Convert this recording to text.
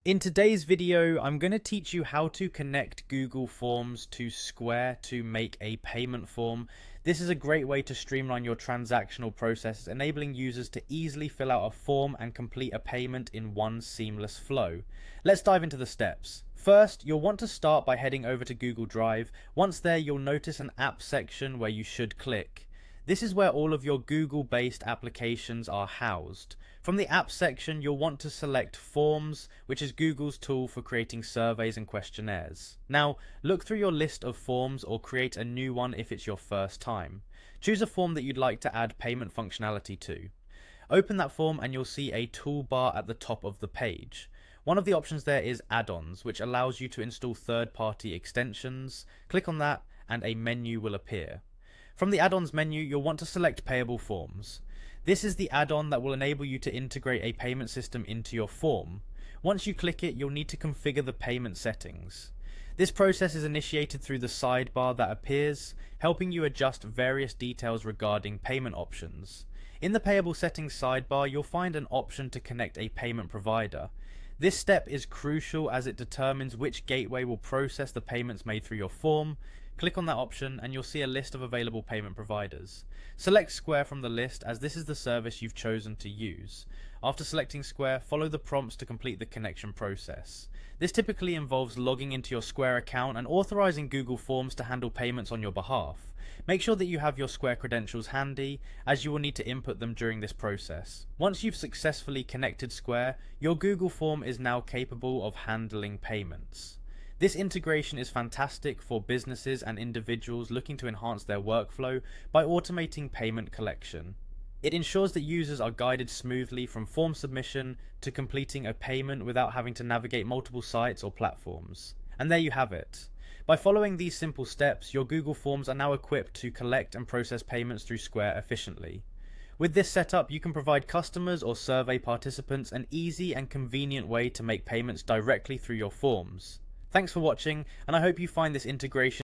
In today's video, I'm going to teach you how to connect Google Forms to Square to make a payment form. This is a great way to streamline your transactional processes, enabling users to easily fill out a form and complete a payment in one seamless flow. Let's dive into the steps. First, you'll want to start by heading over to Google Drive. Once there, you'll notice an app section where you should click. This is where all of your Google-based applications are housed. From the Apps section, you'll want to select Forms, which is Google's tool for creating surveys and questionnaires. Now, look through your list of forms or create a new one if it's your first time. Choose a form that you'd like to add payment functionality to. Open that form and you'll see a toolbar at the top of the page. One of the options there is Add-ons, which allows you to install third-party extensions. Click on that and a menu will appear. From the add-ons menu, you'll want to select Payable Forms. This is the add-on that will enable you to integrate a payment system into your form. Once you click it, you'll need to configure the payment settings. This process is initiated through the sidebar that appears, helping you adjust various details regarding payment options. In the Payable Settings sidebar, you'll find an option to connect a payment provider. This step is crucial as it determines which gateway will process the payments made through your form. Click on that option and you'll see a list of available payment providers. Select Square from the list as this is the service you've chosen to use. After selecting Square, follow the prompts to complete the connection process. This typically involves logging into your Square account and authorizing Google Forms to handle payments on your behalf. Make sure that you have your Square credentials handy, as you will need to input them during this process. Once you've successfully connected Square, your Google Form is now capable of handling payments. This integration is fantastic for businesses and individuals looking to enhance their workflow by automating payment collection. It ensures that users are guided smoothly from form submission to completing a payment without having to navigate multiple sites or platforms. And there you have it. By following these simple steps, your Google Forms are now equipped to collect and process payments through Square efficiently. With this setup, you can provide customers or survey participants an easy and convenient way to make payments directly through your forms. Thanks for watching, and I hope you find this integration